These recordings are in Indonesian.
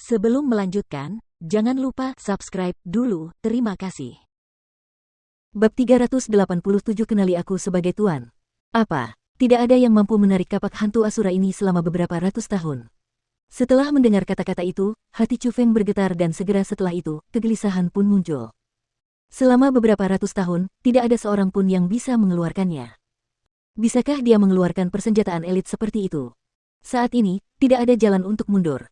Sebelum melanjutkan, jangan lupa subscribe dulu, terima kasih. Bab 387 Kenali aku sebagai Tuan. Apa? Tidak ada yang mampu menarik kapak hantu Asura ini selama beberapa ratus tahun. Setelah mendengar kata-kata itu, hati Chu Feng bergetar dan segera setelah itu, kegelisahan pun muncul. Selama beberapa ratus tahun, tidak ada seorang pun yang bisa mengeluarkannya. Bisakah dia mengeluarkan persenjataan elit seperti itu? Saat ini, tidak ada jalan untuk mundur.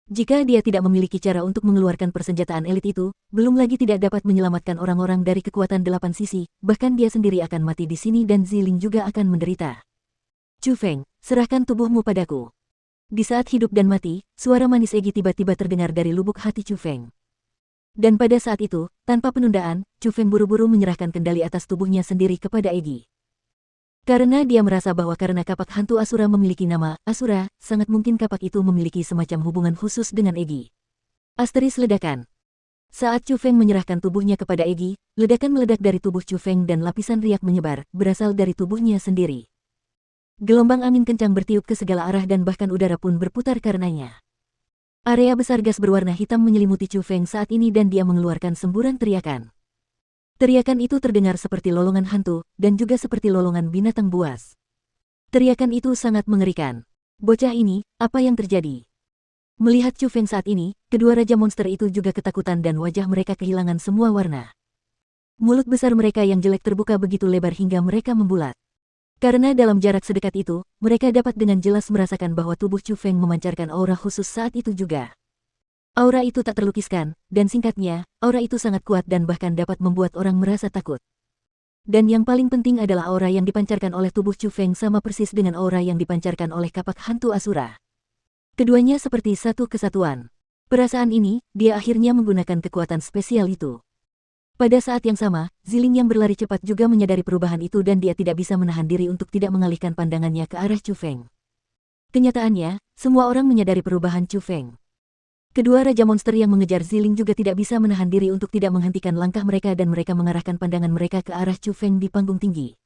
Jika dia tidak memiliki cara untuk mengeluarkan persenjataan elit itu, belum lagi tidak dapat menyelamatkan orang-orang dari kekuatan 8 sisi, bahkan dia sendiri akan mati di sini dan Ziling juga akan menderita. Chu Feng, serahkan tubuhmu padaku. Di saat hidup dan mati, suara manis Egi tiba-tiba terdengar dari lubuk hati Chu Feng. Dan pada saat itu, tanpa penundaan, Chu Feng buru-buru menyerahkan kendali atas tubuhnya sendiri kepada Egi. Karena dia merasa bahwa karena kapak hantu Asura memiliki nama Asura, sangat mungkin kapak itu memiliki semacam hubungan khusus dengan Egi. Asteris ledakan. Saat Chu Feng menyerahkan tubuhnya kepada Egi, ledakan meledak dari tubuh Chu Feng dan lapisan riak menyebar, berasal dari tubuhnya sendiri. Gelombang angin kencang bertiup ke segala arah dan bahkan udara pun berputar karenanya. Area besar gas berwarna hitam menyelimuti Chu Feng saat ini dan dia mengeluarkan semburan teriakan. Teriakan itu terdengar seperti lolongan hantu, dan juga seperti lolongan binatang buas. Teriakan itu sangat mengerikan. Bocah ini, apa yang terjadi? Melihat Chu Feng saat ini, kedua raja monster itu juga ketakutan dan wajah mereka kehilangan semua warna. Mulut besar mereka yang jelek terbuka begitu lebar hingga mereka membulat. Karena dalam jarak sedekat itu, mereka dapat dengan jelas merasakan bahwa tubuh Chu Feng memancarkan aura khusus saat itu juga. Aura itu tak terlukiskan, dan singkatnya, aura itu sangat kuat dan bahkan dapat membuat orang merasa takut. Dan yang paling penting adalah aura yang dipancarkan oleh tubuh Chu Feng sama persis dengan aura yang dipancarkan oleh kapak hantu Asura. Keduanya seperti satu kesatuan. Perasaan ini, dia akhirnya menggunakan kekuatan spesial itu. Pada saat yang sama, Ziling yang berlari cepat juga menyadari perubahan itu dan dia tidak bisa menahan diri untuk tidak mengalihkan pandangannya ke arah Chu Feng. Kenyataannya, semua orang menyadari perubahan Chu Feng. Kedua raja monster yang mengejar Ziling juga tidak bisa menahan diri untuk tidak menghentikan langkah mereka dan mereka mengarahkan pandangan mereka ke arah Chu Feng di panggung tinggi.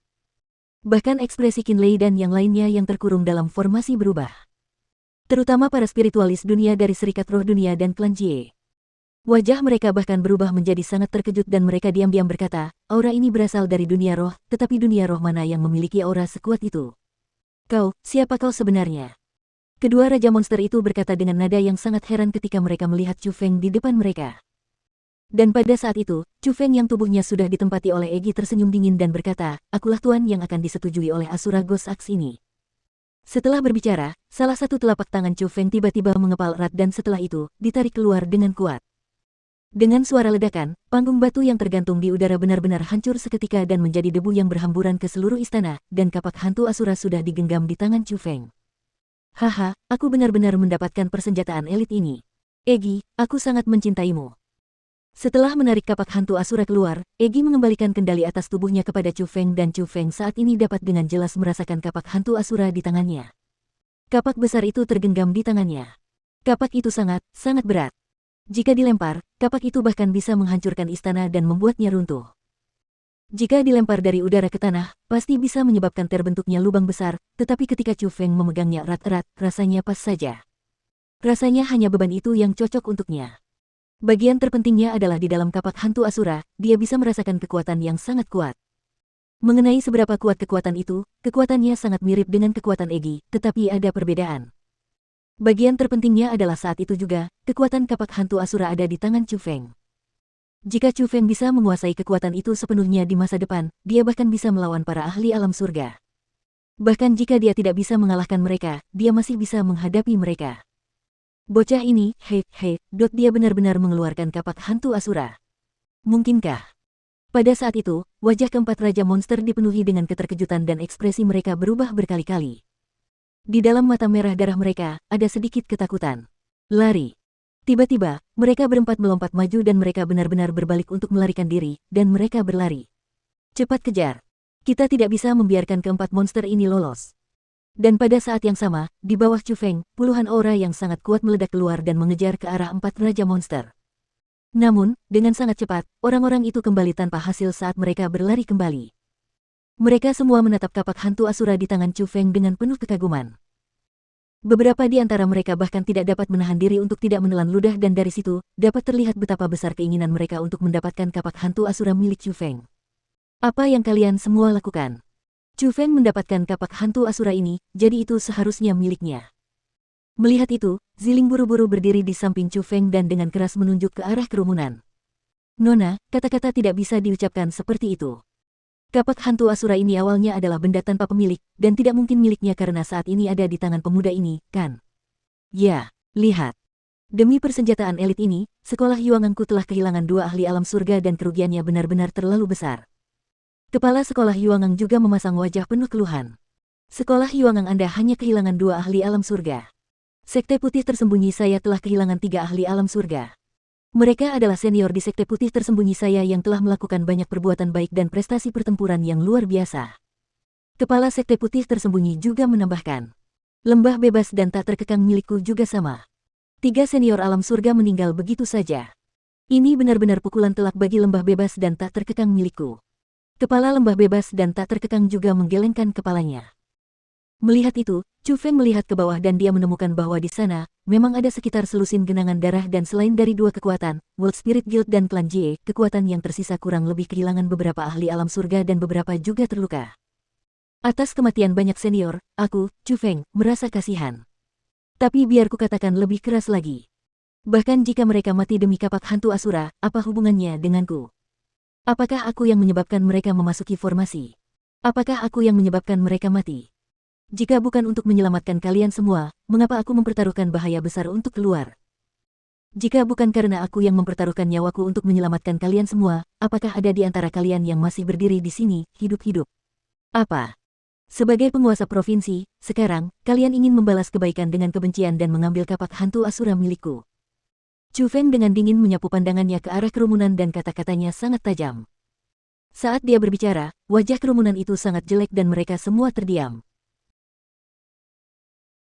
Bahkan ekspresi Qin Lei dan yang lainnya yang terkurung dalam formasi berubah. Terutama para spiritualis dunia dari Serikat Roh Dunia dan Klan Jie. Wajah mereka bahkan berubah menjadi sangat terkejut dan mereka diam-diam berkata, aura ini berasal dari dunia roh, tetapi dunia roh mana yang memiliki aura sekuat itu? Siapa kau sebenarnya? Kedua raja monster itu berkata dengan nada yang sangat heran ketika mereka melihat Chu Feng di depan mereka. Dan pada saat itu, Chu Feng yang tubuhnya sudah ditempati oleh Egi tersenyum dingin dan berkata, akulah tuan yang akan disetujui oleh Asura Ghost Axe ini. Setelah berbicara, salah satu telapak tangan Chu Feng tiba-tiba mengepal erat dan setelah itu, ditarik keluar dengan kuat. Dengan suara ledakan, panggung batu yang tergantung di udara benar-benar hancur seketika dan menjadi debu yang berhamburan ke seluruh istana, dan kapak hantu Asura sudah digenggam di tangan Chu Feng. Haha, aku benar-benar mendapatkan persenjataan elit ini. Egi, aku sangat mencintaimu. Setelah menarik kapak hantu Asura keluar, Egi mengembalikan kendali atas tubuhnya kepada Chu Feng dan Chu Feng saat ini dapat dengan jelas merasakan kapak hantu Asura di tangannya. Kapak besar itu tergenggam di tangannya. Kapak itu sangat berat. Jika dilempar, kapak itu bahkan bisa menghancurkan istana dan membuatnya runtuh. Jika dilempar dari udara ke tanah, pasti bisa menyebabkan terbentuknya lubang besar, tetapi ketika Chu Feng memegangnya erat-erat, rasanya pas saja. Rasanya hanya beban itu yang cocok untuknya. Bagian terpentingnya adalah di dalam kapak hantu Asura, dia bisa merasakan kekuatan yang sangat kuat. Mengenai seberapa kuat kekuatan itu, kekuatannya sangat mirip dengan kekuatan Egi, tetapi ada perbedaan. Bagian terpentingnya adalah saat itu juga, kekuatan kapak hantu Asura ada di tangan Chu Feng. Jika Chu Feng bisa menguasai kekuatan itu sepenuhnya di masa depan, dia bahkan bisa melawan para ahli alam surga. Bahkan jika dia tidak bisa mengalahkan mereka, dia masih bisa menghadapi mereka. Bocah ini, dia benar-benar mengeluarkan kapak hantu Asura. Mungkinkah? Pada saat itu, wajah keempat raja monster dipenuhi dengan keterkejutan dan ekspresi mereka berubah berkali-kali. Di dalam mata merah darah mereka, ada sedikit ketakutan. Lari. Tiba-tiba, mereka berempat melompat maju dan mereka benar-benar berbalik untuk melarikan diri, dan mereka berlari. Cepat kejar. Kita tidak bisa membiarkan keempat monster ini lolos. Dan pada saat yang sama, di bawah Chu Feng, puluhan aura yang sangat kuat meledak keluar dan mengejar ke arah empat raja monster. Namun, dengan sangat cepat, orang-orang itu kembali tanpa hasil saat mereka berlari kembali. Mereka semua menatap kapak hantu Asura di tangan Chu Feng dengan penuh kekaguman. Beberapa di antara mereka bahkan tidak dapat menahan diri untuk tidak menelan ludah dan dari situ, dapat terlihat betapa besar keinginan mereka untuk mendapatkan kapak hantu Asura milik Chu Feng. Apa yang kalian semua lakukan? Chu Feng mendapatkan kapak hantu Asura ini, jadi itu seharusnya miliknya. Melihat itu, Ziling buru-buru berdiri di samping Chu Feng dan dengan keras menunjuk ke arah kerumunan. Nona, kata-kata tidak bisa diucapkan seperti itu. Kapak hantu Asura ini awalnya adalah benda tanpa pemilik, dan tidak mungkin miliknya karena saat ini ada di tangan pemuda ini, kan? Ya, lihat. Demi persenjataan elit ini, sekolah Yuangangku telah kehilangan 2 ahli alam surga dan kerugiannya benar-benar terlalu besar. Kepala sekolah Yuangang juga memasang wajah penuh keluhan. Sekolah Yuangang Anda hanya kehilangan 2 ahli alam surga. Sekte Putih Tersembunyi saya telah kehilangan 3 ahli alam surga. Mereka adalah senior di Sekte Putih Tersembunyi saya yang telah melakukan banyak perbuatan baik dan prestasi pertempuran yang luar biasa. Kepala Sekte Putih Tersembunyi juga menambahkan, lembah bebas dan tak terkekang milikku juga sama. 3 senior alam surga meninggal begitu saja. Ini benar-benar pukulan telak bagi lembah bebas dan tak terkekang milikku. Kepala lembah bebas dan tak terkekang juga menggelengkan kepalanya. Melihat itu, Chu Feng melihat ke bawah dan dia menemukan bahwa di sana, memang ada sekitar selusin genangan darah dan selain dari 2 kekuatan, World Spirit Guild dan Klan Jie, kekuatan yang tersisa kurang lebih kehilangan beberapa ahli alam surga dan beberapa juga terluka. Atas kematian banyak senior, aku, Chu Feng, merasa kasihan. Tapi biar ku katakan lebih keras lagi. Bahkan jika mereka mati demi kapak hantu Asura, apa hubungannya denganku? Apakah aku yang menyebabkan mereka memasuki formasi? Apakah aku yang menyebabkan mereka mati? Jika bukan untuk menyelamatkan kalian semua, mengapa aku mempertaruhkan bahaya besar untuk keluar? Jika bukan karena aku yang mempertaruhkan nyawaku untuk menyelamatkan kalian semua, apakah ada di antara kalian yang masih berdiri di sini, hidup-hidup? Apa? Sebagai penguasa provinsi, sekarang, kalian ingin membalas kebaikan dengan kebencian dan mengambil kapak hantu Asura milikku. Chu Feng dengan dingin menyapu pandangannya ke arah kerumunan dan kata-katanya sangat tajam. Saat dia berbicara, wajah kerumunan itu sangat jelek dan mereka semua terdiam.